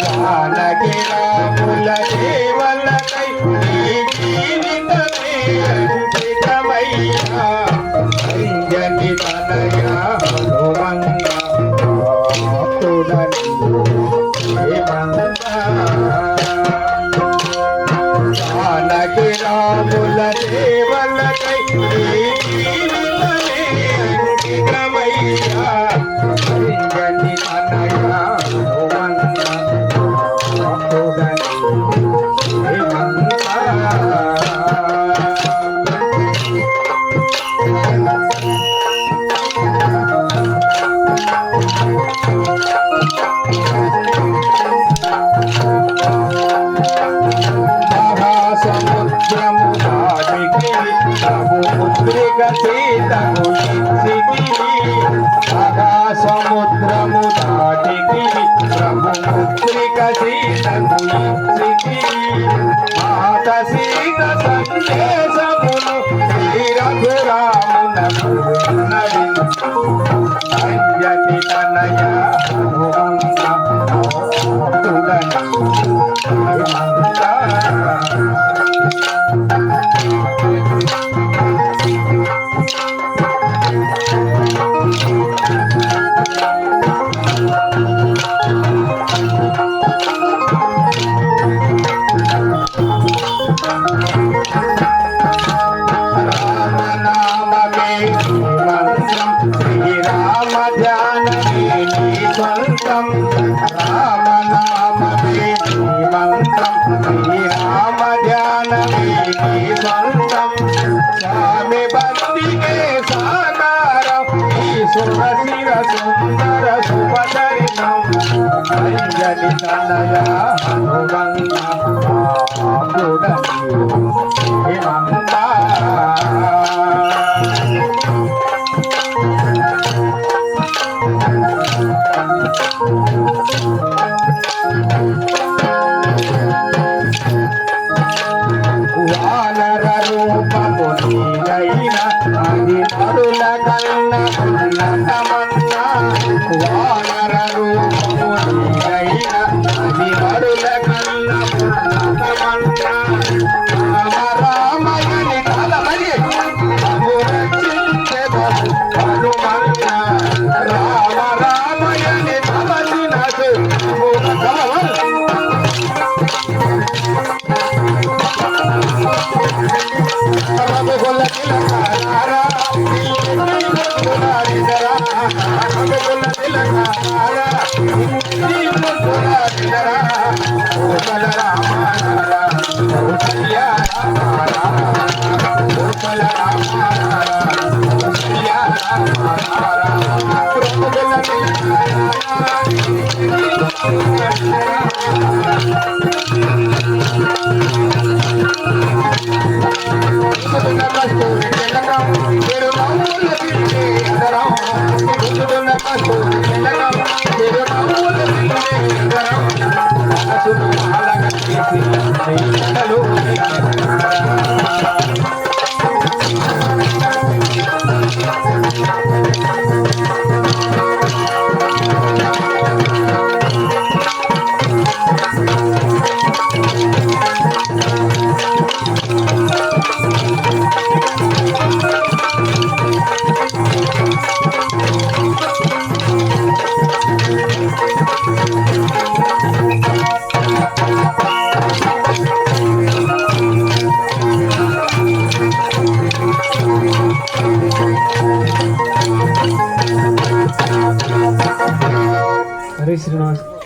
జానకి రాముల దేవలకై ఈ జీవితమే అంకితమయ్యా అంజని తనయ హనుమంత జానకి రాముల దేవలకై ఈ జీవితమే అంకితమయ్యా అంజని తనయ సీతకు సముద్రము దాటికి ప్రభుముద్రిక సీతకు మాత సీత సందేశమును శ్రీరఘురామునకు అంజని తనయ శ్రీరామ ధ్యానమే నీ స్వంతం రామనామమే మంత్రం శ్రీరామ ధ్యానమే నీ స్వంతం స్వామి భక్తికే సాకారం ఈ సురశిర సుందర శుభచరితం అంజలి తనయ హనుమంత వానర రూపము నీదైన అది నరుల కన్న ఉన్నతమన్నా వానర రూపము నీదైన అది నరుల కన్న ఉన్నతమన్నా రామ రామయని కలమని రక్షించెదము హనుమంత రామ రామయని తలచినసు हरे श्रीनिवास।